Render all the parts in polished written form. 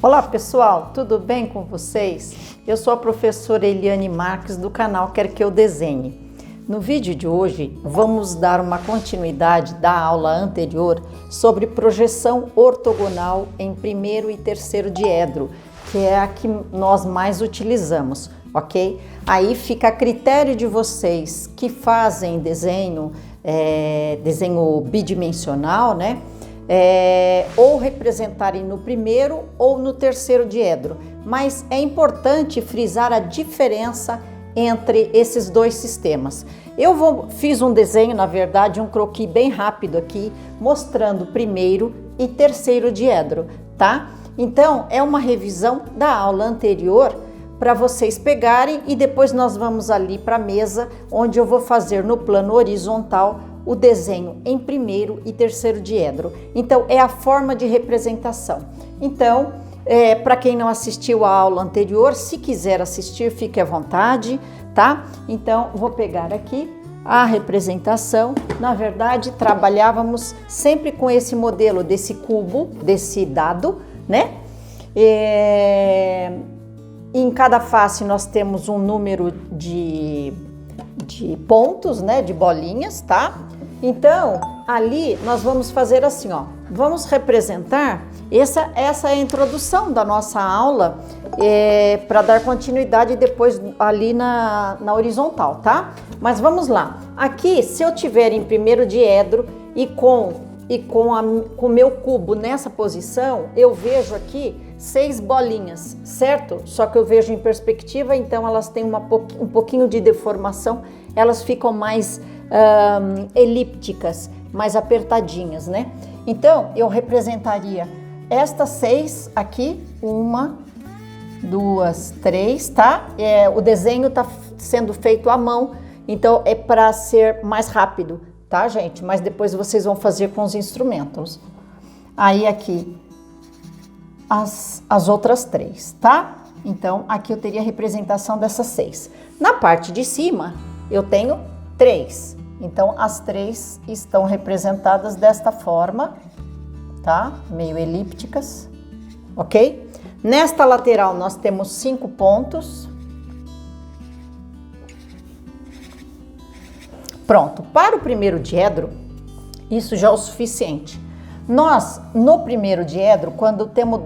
Olá pessoal, tudo bem com vocês? Eu sou a professora Eliane Marques do canal Quer Que Eu Desenhe. No vídeo de hoje vamos dar uma continuidade da aula anterior sobre projeção ortogonal em primeiro e terceiro diedro, que é a que nós mais utilizamos, ok? Aí fica a critério de vocês que fazem desenho bidimensional, né? Ou representarem no primeiro ou no terceiro diedro, mas é importante frisar a diferença entre esses dois sistemas. Fiz um desenho, na verdade, um croquis bem rápido aqui, mostrando primeiro e terceiro diedro, tá? Então, é uma revisão da aula anterior para vocês pegarem e depois nós vamos ali para a mesa, onde eu vou fazer no plano horizontal o desenho em primeiro e terceiro diedro. Então, é a forma de representação. Então, para quem não assistiu a aula anterior, se quiser assistir, fique à vontade, tá? Então, vou pegar aqui a representação. Na verdade, trabalhávamos sempre com esse modelo desse cubo, desse dado, né? Em cada face nós temos um número de pontos, né? De bolinhas, tá? Então, ali nós vamos fazer assim, ó. Vamos representar, essa é a introdução da nossa aula, para dar continuidade depois ali na horizontal, tá? Mas vamos lá. Aqui, se eu tiver em primeiro diedro e com o meu cubo nessa posição, eu vejo aqui 6 bolinhas, certo? Só que eu vejo em perspectiva, então elas têm um pouquinho de deformação, elas ficam mais elípticas, mais apertadinhas, né? Então, eu representaria estas 6 aqui, 1, 2, 3, tá? O desenho tá sendo feito à mão, então é para ser mais rápido, tá, gente? Mas depois vocês vão fazer com os instrumentos. Aí aqui, as outras 3, tá? Então, aqui eu teria a representação dessas 6. Na parte de cima, eu tenho 3. Então, as 3 estão representadas desta forma, tá? Meio elípticas, ok? Nesta lateral, nós temos 5 pontos. Pronto. Para o primeiro diedro, isso já é o suficiente. Nós, no primeiro diedro, quando temos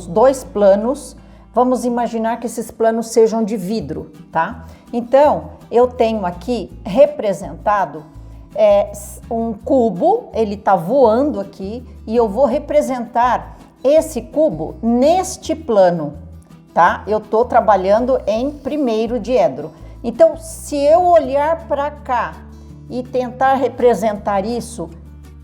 dois planos, vamos imaginar que esses planos sejam de vidro, tá? Então, eu tenho aqui representado um cubo, ele tá voando aqui, e eu vou representar esse cubo neste plano, tá? Eu tô trabalhando em primeiro diedro. Então, se eu olhar para cá e tentar representar isso,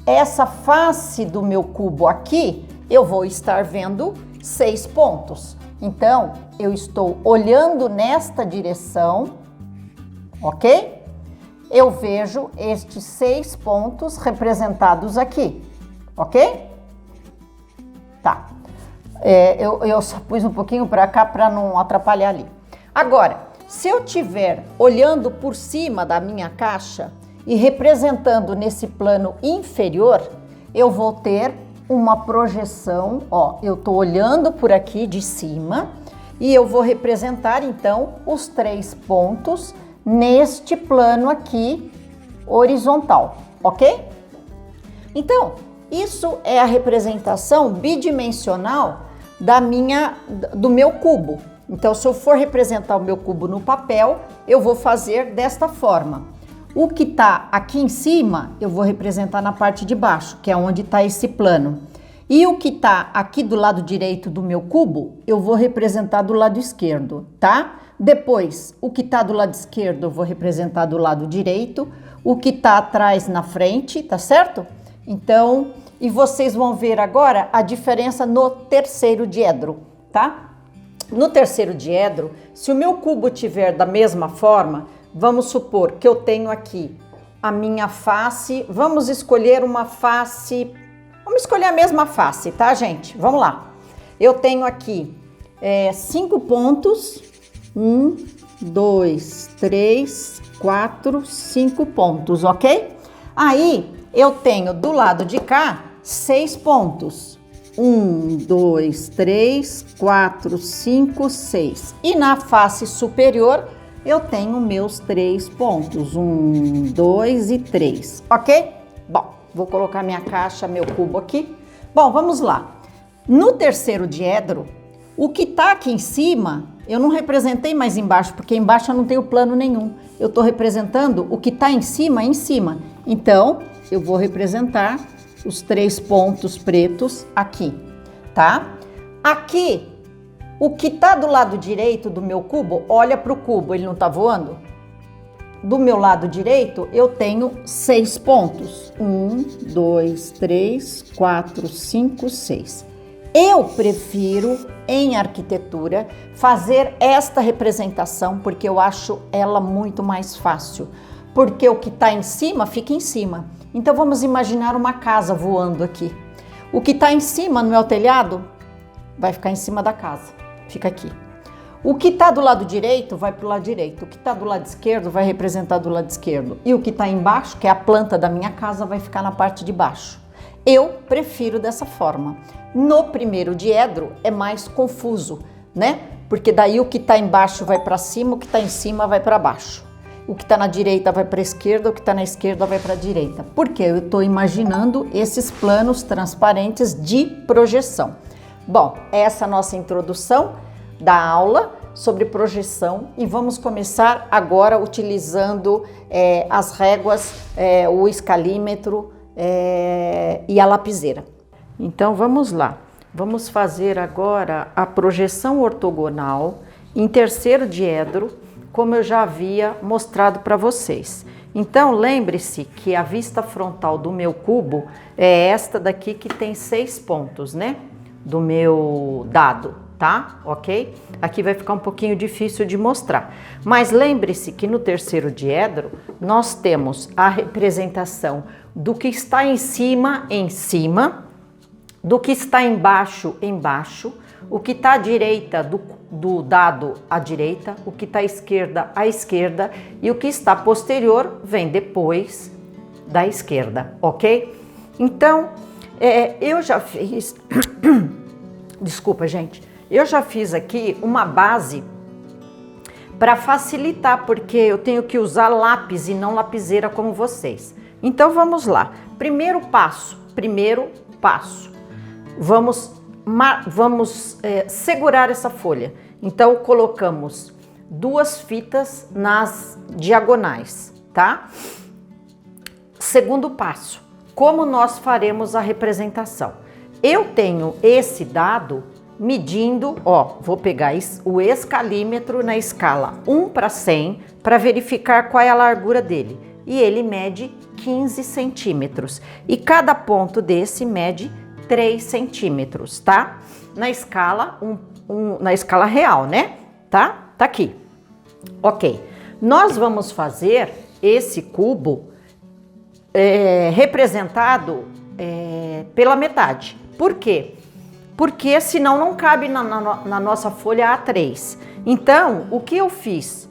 essa face do meu cubo aqui, eu vou estar vendo 6 pontos. Então, eu estou olhando nesta direção, ok? Eu vejo estes 6 pontos representados aqui, ok? Tá. Eu só pus um pouquinho para cá para não atrapalhar ali. Agora, se eu estiver olhando por cima da minha caixa e representando nesse plano inferior, eu vou ter uma projeção, ó, eu tô olhando por aqui de cima e eu vou representar então os 3 pontos neste plano aqui horizontal, ok? Então, isso é a representação bidimensional do meu cubo. Então, se eu for representar o meu cubo no papel, eu vou fazer desta forma. O que está aqui em cima, eu vou representar na parte de baixo, que é onde está esse plano. E o que está aqui do lado direito do meu cubo, eu vou representar do lado esquerdo, tá? Depois, o que está do lado esquerdo, eu vou representar do lado direito. O que está atrás, na frente, tá certo? Então, e vocês vão ver agora a diferença no terceiro diedro, tá? No terceiro diedro, se o meu cubo tiver da mesma forma, vamos supor que eu tenho aqui a minha face, vamos escolher uma face, vamos escolher a mesma face, tá, gente? Vamos lá. Eu tenho aqui 5 pontos, 1, 2, 3, 4, 5 pontos, ok? Aí, eu tenho do lado de cá 6 pontos. 1, 2, 3, 4, 5, 6. E na face superior eu tenho meus 3 pontos. 1, 2 e 3, ok? Bom, vou colocar minha caixa, meu cubo aqui. Bom, vamos lá. No terceiro diedro, o que tá aqui em cima, eu não representei mais embaixo, porque embaixo eu não tenho plano nenhum. Eu tô representando o que tá em cima, em cima. Então, eu vou representar os 3 pontos pretos aqui, tá? Aqui, o que tá do lado direito do meu cubo, olha pro cubo, ele não tá voando? Do meu lado direito, eu tenho 6 pontos. 1, 2, 3, 4, 5, 6. Eu prefiro, em arquitetura, fazer esta representação, porque eu acho ela muito mais fácil. Porque o que está em cima, fica em cima. Então, vamos imaginar uma casa voando aqui. O que está em cima, no meu telhado, vai ficar em cima da casa. Fica aqui. O que está do lado direito, vai para o lado direito. O que está do lado esquerdo, vai representar do lado esquerdo. E o que está embaixo, que é a planta da minha casa, vai ficar na parte de baixo. Eu prefiro dessa forma. No primeiro diedro, é mais confuso, né? Porque daí o que está embaixo vai para cima, o que está em cima vai para baixo. O que está na direita vai para a esquerda, o que está na esquerda vai para a direita. Porque eu estou imaginando esses planos transparentes de projeção. Bom, essa é a nossa introdução da aula sobre projeção e vamos começar agora utilizando as réguas, o escalímetro e a lapiseira. Então vamos lá, vamos fazer agora a projeção ortogonal em terceiro diedro, como eu já havia mostrado para vocês. Então lembre-se que a vista frontal do meu cubo é esta daqui que tem 6 pontos, né? Do meu dado, tá? Ok? Aqui vai ficar um pouquinho difícil de mostrar. Mas lembre-se que no terceiro diedro nós temos a representação do que está em cima, do que está embaixo, embaixo, o que está à direita do dado à direita, o que está à esquerda e o que está posterior vem depois da esquerda, ok? Então, eu já fiz, desculpa gente, eu já fiz aqui uma base para facilitar, porque eu tenho que usar lápis e não lapiseira como vocês. Então vamos lá, primeiro passo, vamos segurar essa folha. Então colocamos 2 fitas nas diagonais, tá? Segundo passo, como nós faremos a representação? Eu tenho esse dado medindo, vou pegar o escalímetro na escala 1 para 100 para verificar qual é a largura dele. E ele mede 15 centímetros. E cada ponto desse mede 3 centímetros, tá? Na escala, na escala real, né? Tá? Tá aqui. Ok. Nós vamos fazer esse cubo representado pela metade. Por quê? Porque senão não cabe na nossa folha A3. Então, o que eu fiz?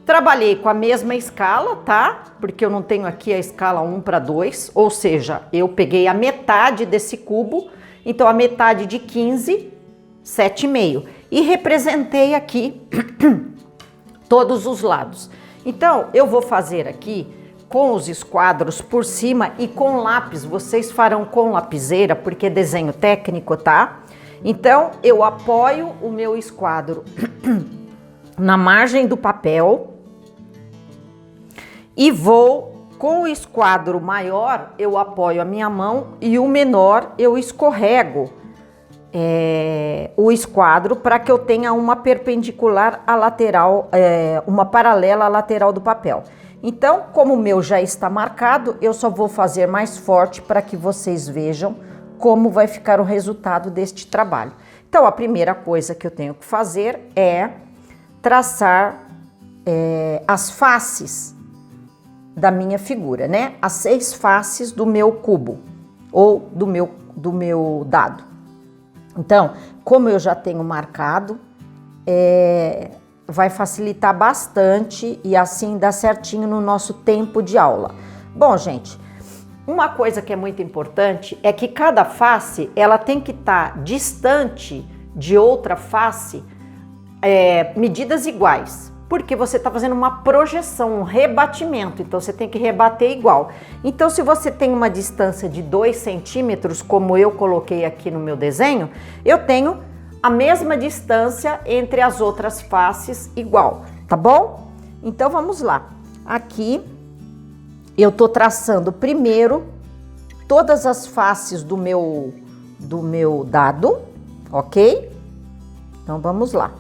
Trabalhei com a mesma escala, tá? Porque eu não tenho aqui a escala 1 para 2, ou seja, eu peguei a metade desse cubo, então a metade de 15, 7,5. E representei aqui todos os lados. Então, eu vou fazer aqui com os esquadros por cima e com lápis. Vocês farão com lapiseira, porque é desenho técnico, tá? Então, eu apoio o meu esquadro na margem do papel e vou, com o esquadro maior, eu apoio a minha mão e o menor eu escorrego o esquadro para que eu tenha uma perpendicular à lateral, uma paralela à lateral do papel. Então, como o meu já está marcado, eu só vou fazer mais forte para que vocês vejam como vai ficar o resultado deste trabalho. Então, a primeira coisa que eu tenho que fazer é traçar as faces da minha figura, né? As 6 faces do meu cubo ou do meu dado. Então, como eu já tenho marcado, vai facilitar bastante e assim dá certinho no nosso tempo de aula. Bom, gente, uma coisa que é muito importante é que cada face ela tem que estar distante de outra face, medidas iguais, porque você está fazendo uma projeção, um rebatimento, então você tem que rebater igual. Então, se você tem uma distância de 2 centímetros, como eu coloquei aqui no meu desenho, eu tenho a mesma distância entre as outras faces igual, tá bom? Então, vamos lá. Aqui, eu tô traçando primeiro todas as faces do meu dado, ok? Então, vamos lá.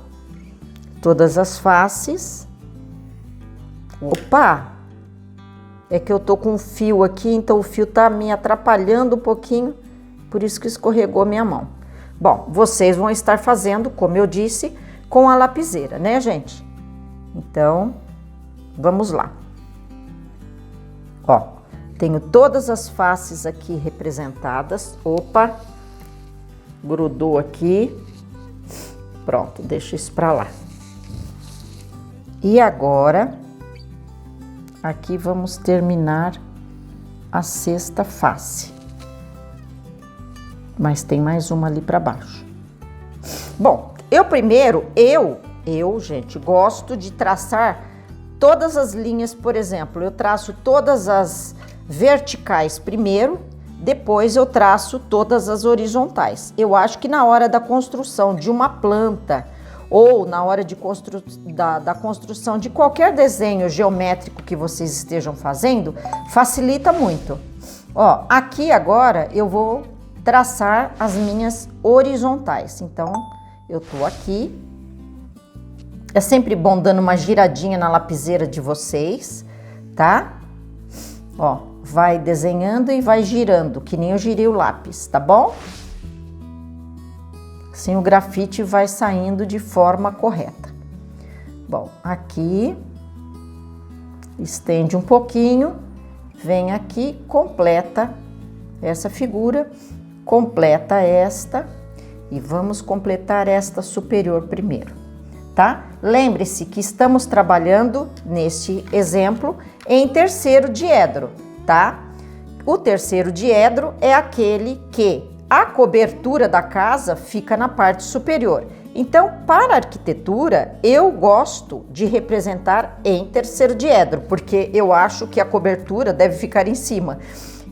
Todas as faces. Opa! É que eu tô com um fio aqui, então o fio tá me atrapalhando um pouquinho, por isso que escorregou minha mão. Bom, vocês vão estar fazendo, como eu disse, com a lapiseira, né, gente? Então, vamos lá. Ó, tenho todas as faces aqui representadas. Opa! Grudou aqui. Pronto, deixa isso pra lá. E agora, aqui vamos terminar a 6ª face. Mas tem mais uma ali para baixo. Bom, gente, gosto de traçar todas as linhas, por exemplo, eu traço todas as verticais primeiro, depois eu traço todas as horizontais. Eu acho que na hora da construção de uma planta, ou na hora de da construção de qualquer desenho geométrico que vocês estejam fazendo, facilita muito. Ó, aqui agora eu vou traçar as minhas horizontais. Então, eu tô aqui. É sempre bom dando uma giradinha na lapiseira de vocês, tá? Ó, vai desenhando e vai girando, que nem eu girei o lápis, tá bom? Assim o grafite vai saindo de forma correta. Bom, aqui, estende um pouquinho, vem aqui, completa essa figura, completa esta e vamos completar esta superior primeiro, tá? Lembre-se que estamos trabalhando, neste exemplo, em terceiro diedro, tá? O terceiro diedro é aquele que a cobertura da casa fica na parte superior. Então, para a arquitetura, eu gosto de representar em terceiro diedro, porque eu acho que a cobertura deve ficar em cima.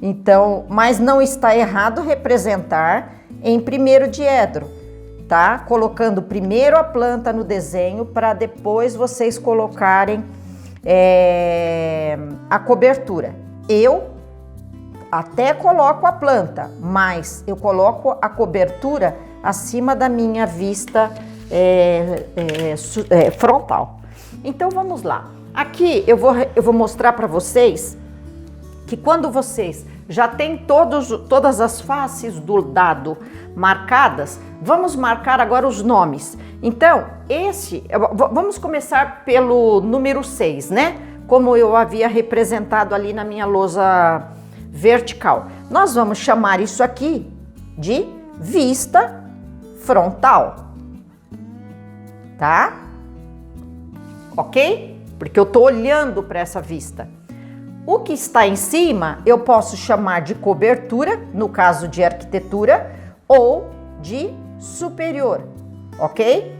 Então, mas não está errado representar em primeiro diedro, tá? Colocando primeiro a planta no desenho para depois vocês colocarem a cobertura. Eu até coloco a planta, mas eu coloco a cobertura acima da minha vista frontal. Então vamos lá. Aqui eu vou mostrar para vocês que quando vocês já têm todas as faces do dado marcadas, vamos marcar agora os nomes. Então, vamos começar pelo número 6, né? Como eu havia representado ali na minha lousa vertical. Nós vamos chamar isso aqui de vista frontal, tá? Ok? Porque eu tô olhando para essa vista. O que está em cima eu posso chamar de cobertura, no caso de arquitetura, ou de superior, ok?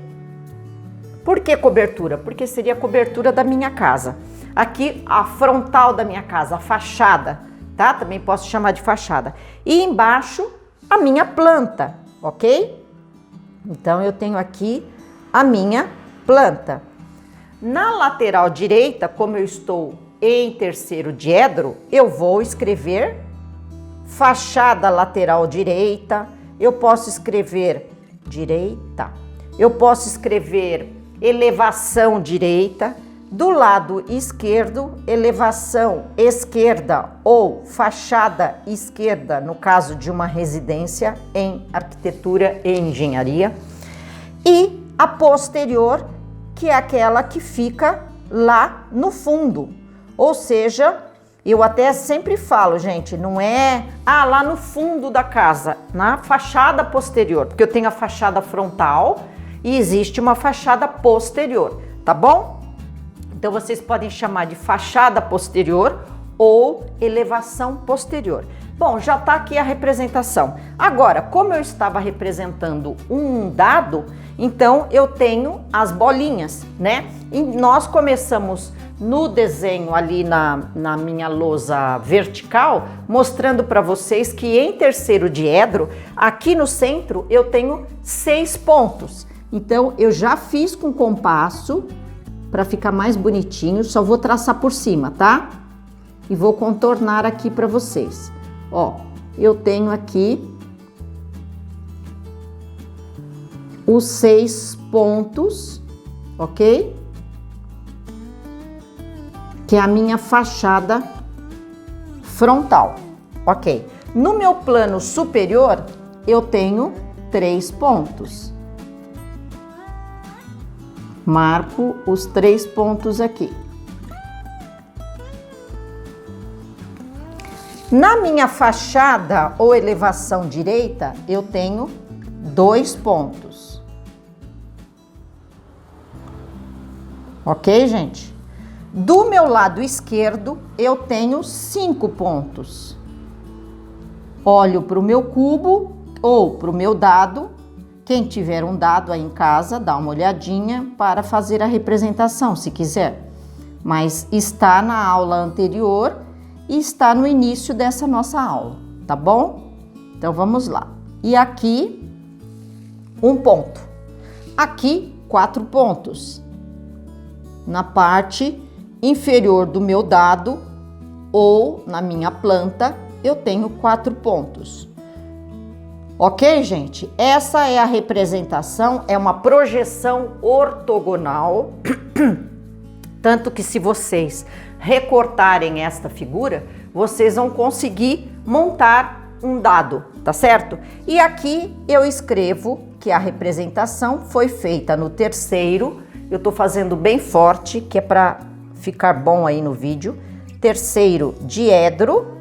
Por que cobertura? Porque seria a cobertura da minha casa. Aqui a frontal da minha casa, a fachada, tá? Também posso chamar de fachada. E embaixo a minha planta, ok? Então eu tenho aqui a minha planta. Na lateral direita, como eu estou em terceiro diedro, eu vou escrever fachada lateral direita, eu posso escrever direita, eu posso escrever elevação direita, do lado esquerdo, elevação esquerda ou fachada esquerda, no caso de uma residência em arquitetura e engenharia, e a posterior, que é aquela que fica lá no fundo. Ou seja, eu até sempre falo, gente, não é lá no fundo da casa, na fachada posterior, porque eu tenho a fachada frontal e existe uma fachada posterior, tá bom? Então vocês podem chamar de fachada posterior ou elevação posterior. Bom, já está aqui a representação. Agora, como eu estava representando um dado, então eu tenho as bolinhas, né? E nós começamos no desenho ali na minha lousa vertical, mostrando para vocês que em terceiro diedro, aqui no centro, eu tenho 6 pontos. Então, eu já fiz com compasso, para ficar mais bonitinho, só vou traçar por cima, tá? E vou contornar aqui para vocês. Ó, eu tenho aqui os 6 pontos, ok? Que é a minha fachada frontal, ok? No meu plano superior, eu tenho 3 pontos. Marco os 3 pontos aqui. Na minha fachada ou elevação direita, eu tenho 2 pontos. Ok, gente? Do meu lado esquerdo, eu tenho 5 pontos. Olho para o meu cubo ou para o meu dado. Quem tiver um dado aí em casa, dá uma olhadinha para fazer a representação, se quiser. Mas está na aula anterior e está no início dessa nossa aula, tá bom? Então, vamos lá. E aqui, 1 ponto. Aqui, 4 pontos. Na parte inferior do meu dado ou na minha planta, eu tenho 4 pontos. Ok, gente? Essa é a representação, é uma projeção ortogonal, tanto que se vocês recortarem esta figura, vocês vão conseguir montar um dado, tá certo? E aqui eu escrevo que a representação foi feita no terceiro, eu tô fazendo bem forte, que é para ficar bom aí no vídeo, terceiro diedro,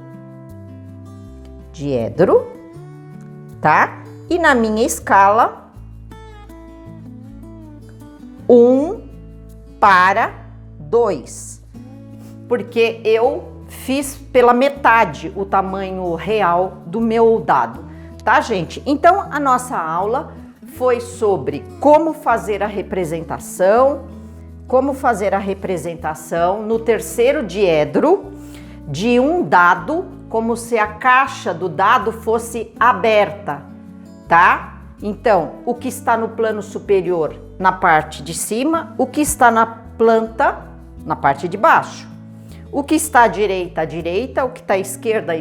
tá? E na minha escala, 1:2, porque eu fiz pela metade o tamanho real do meu dado, tá, gente? Então, a nossa aula foi sobre como fazer a representação no terceiro diedro de um dado, como se a caixa do dado fosse aberta, tá? Então, o que está no plano superior na parte de cima, o que está na planta na parte de baixo. O que está à direita, o que está à esquerda,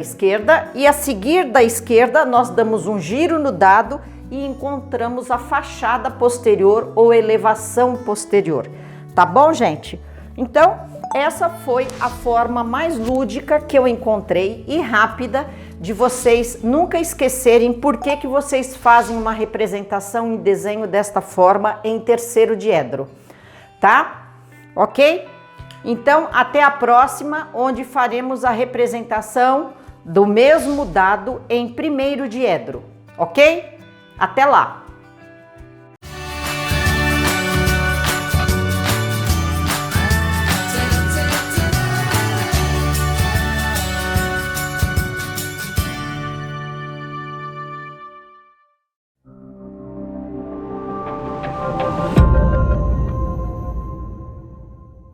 e a seguir da esquerda nós damos um giro no dado e encontramos a fachada posterior ou elevação posterior. Tá bom, gente? Então, essa foi a forma mais lúdica que eu encontrei e rápida de vocês nunca esquecerem por que vocês fazem uma representação em desenho desta forma em terceiro diedro, tá? Ok? Então, até a próxima, onde faremos a representação do mesmo dado em primeiro diedro, ok? Até lá!